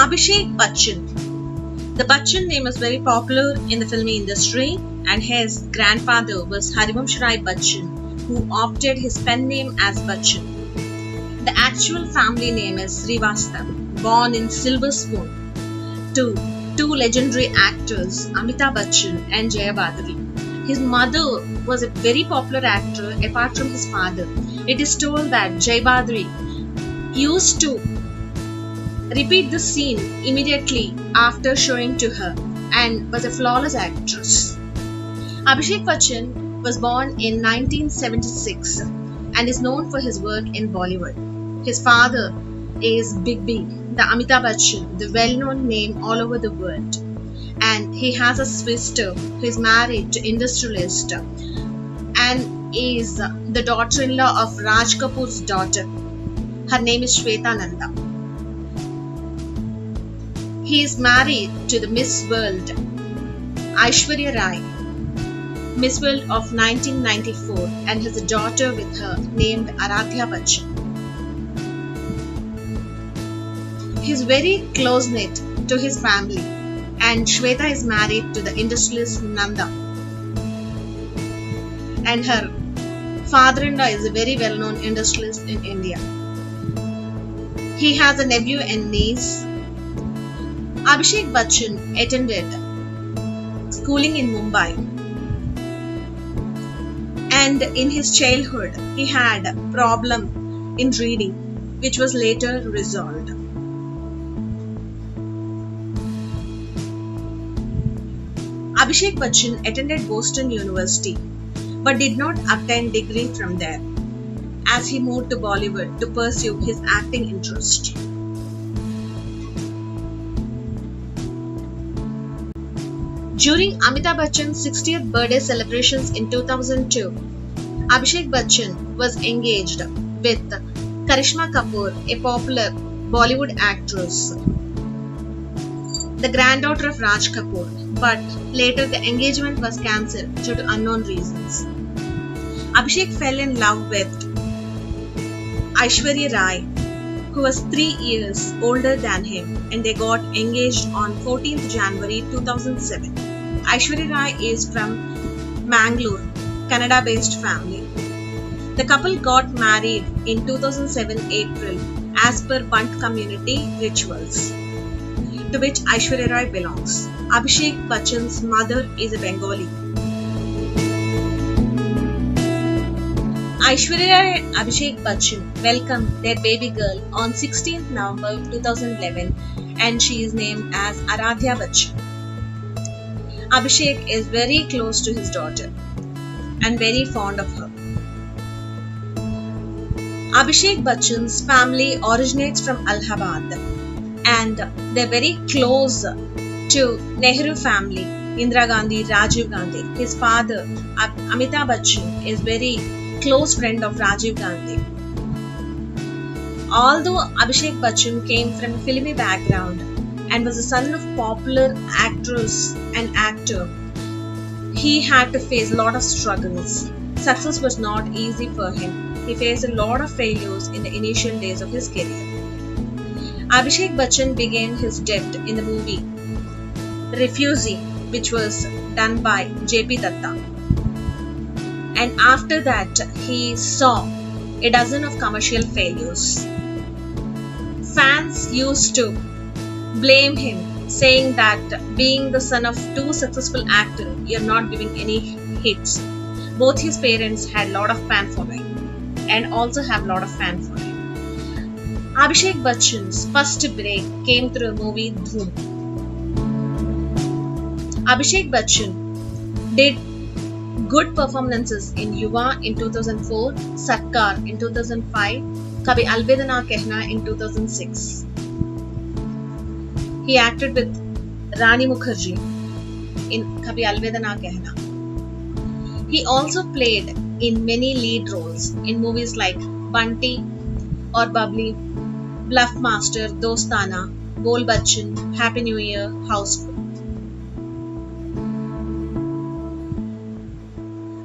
Abhishek Bachchan. The Bachchan name is very popular in the film industry, and his grandfather was Harivansh Rai Bachchan, who opted his pen name as Bachchan. The actual family name is Srivastav, born in Silver Spoon to two legendary actors, Amitabh Bachchan and Jaya Badri. His mother was a very popular actor apart from his father. It is told that Jaya Badri used to repeat the scene immediately after showing to her and was a flawless actress. Abhishek Bachchan was born in 1976 and is known for his work in Bollywood. His father is Big B, the Amitabh Bachchan, the well-known name all over the world. And he has a sister who is married to industrialist and is the daughter-in-law of Raj Kapoor's daughter. Her name is Shweta Nanda. He is married to the Miss World, Aishwarya Rai, Miss World of 1994, and has a daughter with her named Aradhya Bachchan. He is very close-knit to his family, and Shweta is married to the industrialist Nanda. And her father-in-law is a very well-known industrialist in India. He has a nephew and niece. Abhishek Bachchan attended schooling in Mumbai, and in his childhood he had a problem in reading, which was later resolved. Abhishek Bachchan attended Boston University but did not obtain degree from there, as he moved to Bollywood to pursue his acting interest. During Amitabh Bachchan's 60th birthday celebrations in 2002, Abhishek Bachchan was engaged with Karishma Kapoor, a popular Bollywood actress, the granddaughter of Raj Kapoor, but later the engagement was cancelled due to unknown reasons. Abhishek fell in love with Aishwarya Rai, who was 3 years older than him, and they got engaged on 14th January 2007. Aishwarya Rai is from Mangalore, Canada-based family. The couple got married in 2007 April as per Bant community rituals, to which Aishwarya Rai belongs. Abhishek Bachchan's mother is a Bengali. Aishwarya Rai and Abhishek Bachchan welcomed their baby girl on 16th November 2011, and she is named as Aradhya Bachchan. Abhishek is very close to his daughter and very fond of her. Abhishek Bachchan's family originates from Allahabad, and they're very close to Nehru family, Indira Gandhi, Rajiv Gandhi. His father, Amitabh Bachchan, is very close friend of Rajiv Gandhi. Although Abhishek Bachchan came from a filmy background and was the son of popular actress and actor, he had to face a lot of struggles. Success was not easy for him. He faced a lot of failures in the initial days of his career. Abhishek Bachchan began his debut in the movie Refugee, which was done by J.P. Datta. And after that, he saw a dozen of commercial failures. Fans used to blame him, saying that being the son of two successful actors, you're not giving any hits. Both his parents had a lot of fan following and also have a lot of fan following. Abhishek Bachchan's first break came through a movie Dhoom. Abhishek Bachchan did good performances in Yuva in 2004, Sarkar in 2005, Kabhi Alvida Na Kehna in 2006. He acted with Rani Mukherjee in Kabhi Alvida Na Kehna. He also played in many lead roles in movies like Bunty or Bubbly, Bluff Master, Dostana, Bol Bachchan, Happy New Year, Houseful.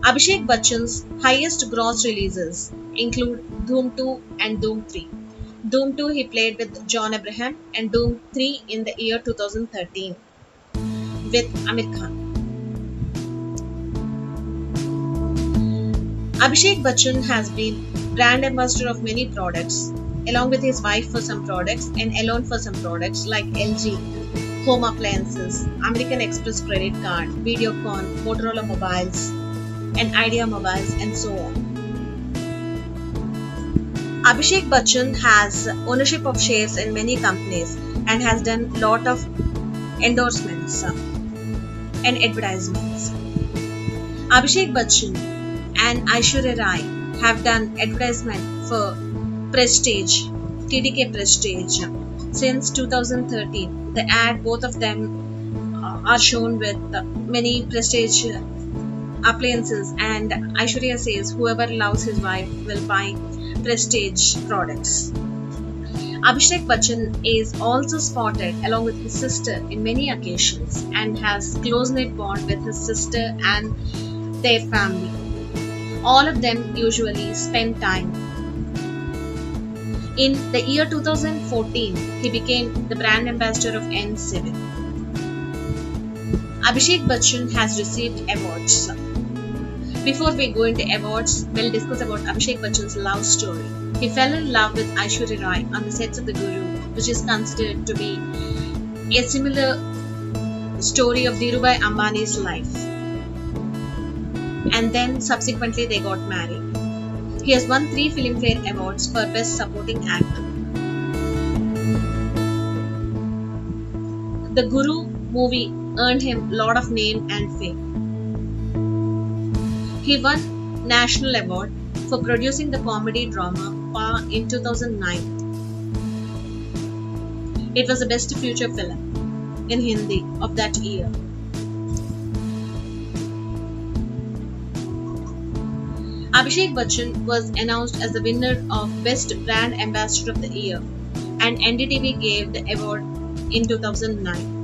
Abhishek Bachchan's highest gross releases include Dhoom 2 and Dhoom 3. Doom 2 he played with John Abraham, and Doom 3 in the year 2013 with Amir Khan. Abhishek Bachchan has been brand ambassador of many products, along with his wife for some products and alone for some products like LG, home appliances, American Express credit card, Videocon, Motorola mobiles, and Idea mobiles, and so on. Abhishek Bachchan has ownership of shares in many companies and has done lot of endorsements and advertisements. Abhishek Bachchan and Aishwarya Rai have done advertisement for Prestige, TDK Prestige, since 2013. The ad, both of them are shown with many Prestige appliances, and Aishwarya says whoever loves his wife will buy Prestige products. Abhishek Bachchan is also spotted along with his sister in many occasions and has close-knit bond with his sister and their family. All of them usually spend time. In the year 2014, he became the brand ambassador of N7. Abhishek Bachchan has received awards. Before we go into awards, we'll discuss about Abhishek Bachchan's love story. He fell in love with Aishwarya Rai on the sets of The Guru, which is considered to be a similar story of Dhirubhai Ambani's life. And then subsequently they got married. He has won 3 Filmfare Awards for Best Supporting Actor. The Guru movie earned him a lot of name and fame. He won National Award for producing the comedy drama Pa in 2009. It was the best feature film in Hindi of that year. Abhishek Bachchan was announced as the winner of Best Brand Ambassador of the Year, and NDTV gave the award in 2009.